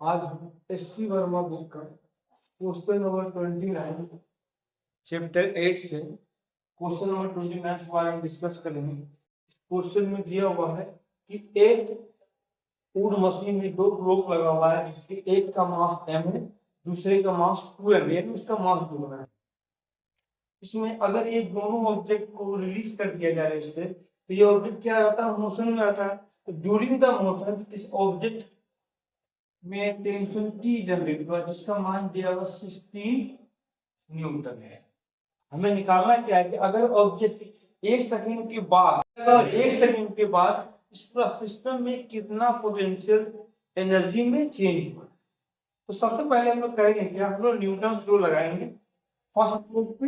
आज SC. Verma book का question number 29 chapter 8 से क्वेश्चन नंबर 29 के बारे में डिस्कस करेंगे। क्वेश्चन में दिया हुआ है कि एक फूड मशीन में दो ब्लॉक लगा हुआ है जिसके एक का मास m है, दूसरे का मास 2m है, उसका मास दोगुना है। इसमें अगर ये दोनों ऑब्जेक्ट को रिलीज कर दिया जाए इससे, तो ये ऑब्जेक्ट क्या आता है, मोशन में आता है। तो ड्यूरिंग द मोशन इस ऑब्जेक्ट में टेंशन T जनरेट हुआ जिसका मान दिया हुआ 16 न्यूटन है। हमें निकालना क्या है कि अगर ऑब्जेक्ट एक सेकंड के बाद इस पूरा सिस्टम में कितना पोटेंशियल एनर्जी में चेंज हुआ। तो सबसे पहले हम लोग करेंगे क्या, हम लोग न्यूटन लॉ लगाएंगे फर्स्ट ब्लॉक पे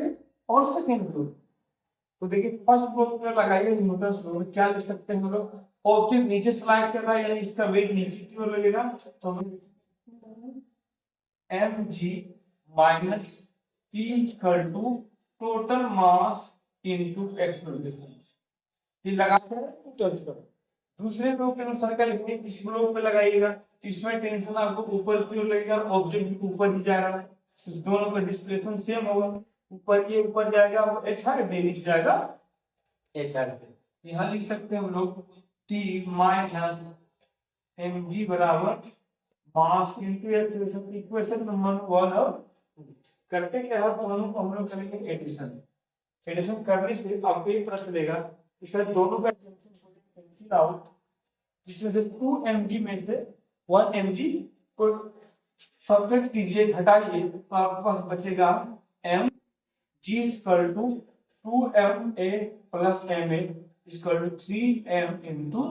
और सेकंड ब्लॉक। तो देखिए फर्स्ट ब्लॉक पे लगाइए न्यूटन लॉ में क्या लिख सकते हैं हम लोग, ऑब्जेक्ट नीचे स्लाइड कर रहा है यानी इसका वेट नीचे की ओर लगेगा। तो mg minus t equal to total mass into acceleration. ये लगाकर न्यूटन लॉ। दूसरे लॉ के अनुसार क्या लिखते हैं, इस ब्लॉक पे लगाइएगा, इसमें टेंशन आपको ऊपर की ओर लगेगा, ऑब्जेक्ट भी ऊपर ही जा रहा है, तो दोनों का डिस्प्लेसमेंट सेम होगा। ऊपर ये ऊपर जाएगा और एच आर नीचे जाएगा एच आर से। यहाँ लिख सकते हैं हम लोग टी माइनस एम जी बराबर मास इनटू एक्सेलरेशन। इक्वेशन नंबर 1 और करते क्या है, दोनों को हम लोग करेंगे एडिशन। एडिशन करने से आपको ये पता चलेगा कि सर दोनों का कैंसिल आउट, जिसमें से 2 mg में से 1 mg को सब्ट्रैक्ट कीजिए, घटाइए, तो आपके पास बचेगा m g equal to 2ma plus ma equal to 3m into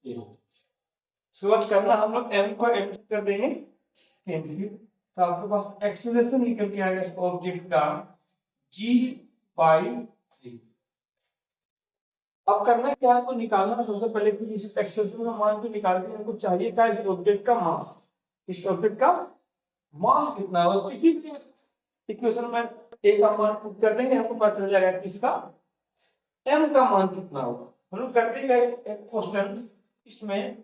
a। शुरुआत करना हम लोग m को m कर देंगे कैंसिल, तो आपके पास एक्सीलरेशन निकल के आएगा इस ऑब्जेक्ट का g/3। अब करना क्या है, आपको निकालना सबसे पहले कि इस एक्सेलरेशन का मान तो निकाल दिया, हमको चाहिए क्या, इस ऑब्जेक्ट का मास। इस ऑब्जेक्ट का मास कितना होगा, किसी भी इक्वेशन में a का मान पुट कर देंगे, हमको पता चल जाएगा कि इसका m का मान कितना होगा। हम लोग करते हैं एक क्वेश्चन, इसमें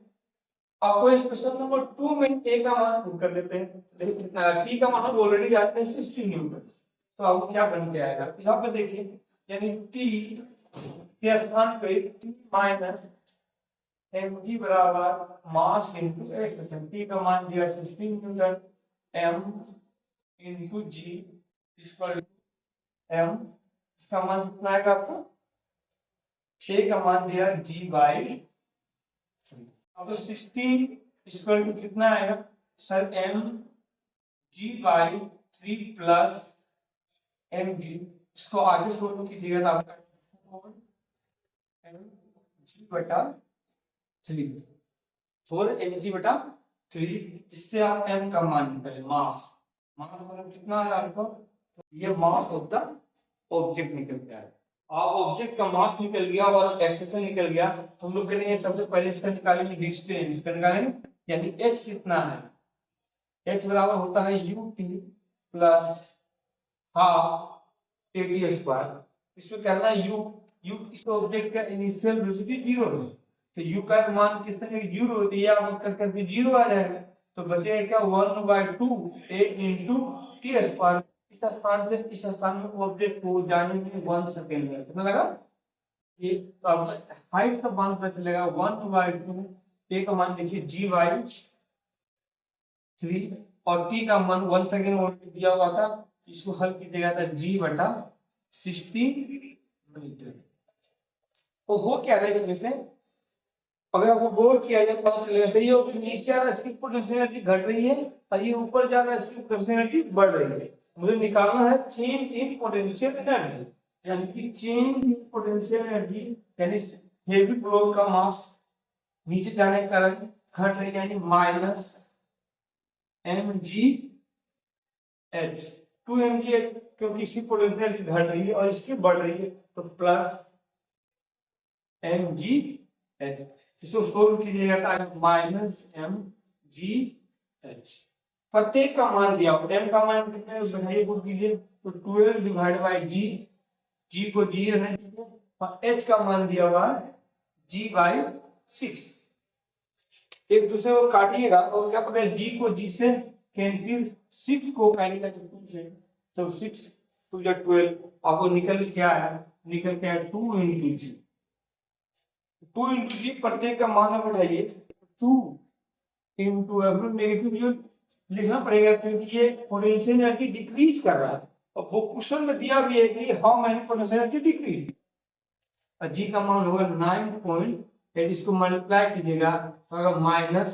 आपको इक्वेशन नंबर 2 में a का मान पुट कर देते हैं। देखिए कितना t का मान हम ऑलरेडी जानते हैं 16 न्यूटन। तो आपको क्या बन के आएगा, यहाँ पे देखिए, यानी t के स्थान पे t माइनस mg बराबर मास इनटू एक्सेलरेशन। t का मान दिया 16 newton, m into g equal to m, इसका मान कितना आएगा आपका, 6 का मान दिया g/3। अब 16 इक्वल टू कितना आएगा sir, m g/3 plus mg, इसको आगे सोल्व कीजिएगा तो आपका 4mg/3 4mg/3। इससे आप m का मान निकालें, मास मतलब कितना है आपको, ये मास ऑफ द ऑब्जेक्ट निकल गया है। आप ऑब्जेक्ट का मास निकल गया और एक्सेलरेशन निकल गया, तो हम लोग करेंगे सबसे पहले इसका निकालेंगे डिस्टेंस, इसका निकालेंगे यानी h कितना है, h बराबर होता है ut plus half eighty square. इसमें कहना है u इस ऑब्जेक्ट का इनिशियल वेलोसिटी 0 है, तो u का मान किस तरह 0 होती है, आप करके 0 आ जाएगा, तो बचेगा क्या 1/2 a इंटू टी स्क्वायर। इस स्थान से इस स्थान में ऑब्जेक्ट को जाने में 1 सेकेंड है, कितना लगा ये, तो आपका हाइट का मान पता चलेगा 1/2 a का मान देखिए g/3 और t का मान 1 सेकेंड ऑलरेडी दिया हुआ था, इसको हल कीजिएगा था g/16 मीटर। तो हो क्या रहा है इसमें से, अगर आपको गौर किया जाए पता चलेगा सही हो कि नीचे आ रहा है इसकी पोटेंशियल एनर्जी घट रही है और ये ऊपर जा रहा है इसकी पोटेंशियल एनर्जी बढ़ रही है। मुझे निकालना है चेंज इन पोटेंशियल एनर्जी, यानी कि चेंज इन पोटेंशियल एनर्जी, यानी हेवी ब्लॉक का मास नीचे जाने के कारण घट रही है, यानी minus mg h 2mg h, क्योंकि इसकी पोटेंशियल एनर्जी घट रही है और इसकी बढ़ रही है, तो प्लस mg h। इसको सोल्व कीजिएगा तो माइनस mg h। प्रत्येक का मान दिया, m का मान कितना है बढ़ाइए पुट कीजिए, तो 12 डिवाइड बाय g को g रहने दीजिए और h का मान दिया हुआ है g/6। एक दूसरे को काटिएगा और क्या पता है, जी को जी से कैंसिल, 6 को काटिएगा तो 2 से, तो 6 2 या 12, आपको निकल क्या है, निकल के है 2 इंटू जी। 2 इंटू जी प्रत्येक का मान बढ़ाइए, 2 इंटू नेगेटिव जो लिखना पड़ेगा क्योंकि ये पोटेंशियल एनर्जी डिक्रीज कर रहा है, और वो क्वेश्चन में दिया भी है कि how many potential energy decrease. G का मान होगा 9 पॉइंट, इसको मल्टीप्लाई कीजिएगा तो माइनस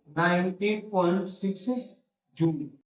19.6 जूल।